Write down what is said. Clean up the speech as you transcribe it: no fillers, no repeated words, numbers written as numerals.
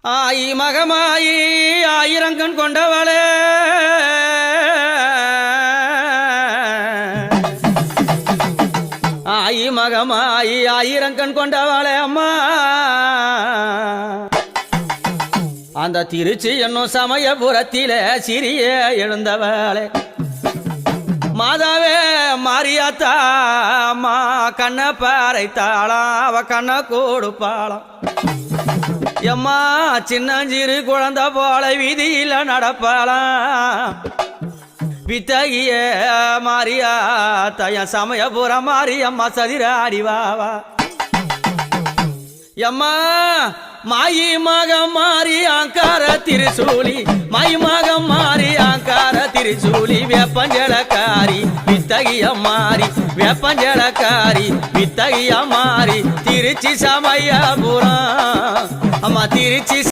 ஆயி மகமாயி ஆயிரங்கண் கொண்டவளே ஆயி மகமாயி ஆயிரங்கண் கொண்டவளே அம்மா அந்த திருச்சி என்னும் சமயபுரத்திலே சிறிய எழுந்தவளே மாதாவே மாரியாத்தா அம்மா கண்ண பாறைத்தாளாம் அவ கண்ண கொடுப்பாளாம் எம்மா சின்னஞ்சிறு குழந்தை போல வீதியில நடப்பாளாம் பித்தகிய மாரியாத்தா என் சமயபுரம் மாரியம்மா சதிராடிவாவா எம்மா மாயி மகம் மாறி ஆங்கார திருசூலி மாயி மகம் மாறி ஆங்கார திருசூலி வேப்பஞ்சலக்காரி வித்தகிய மாறி வேப்பஞ்சலக்காரி வித்தகிய மாறி திருச்சி சமயபுரம் அம்மா திருச்சி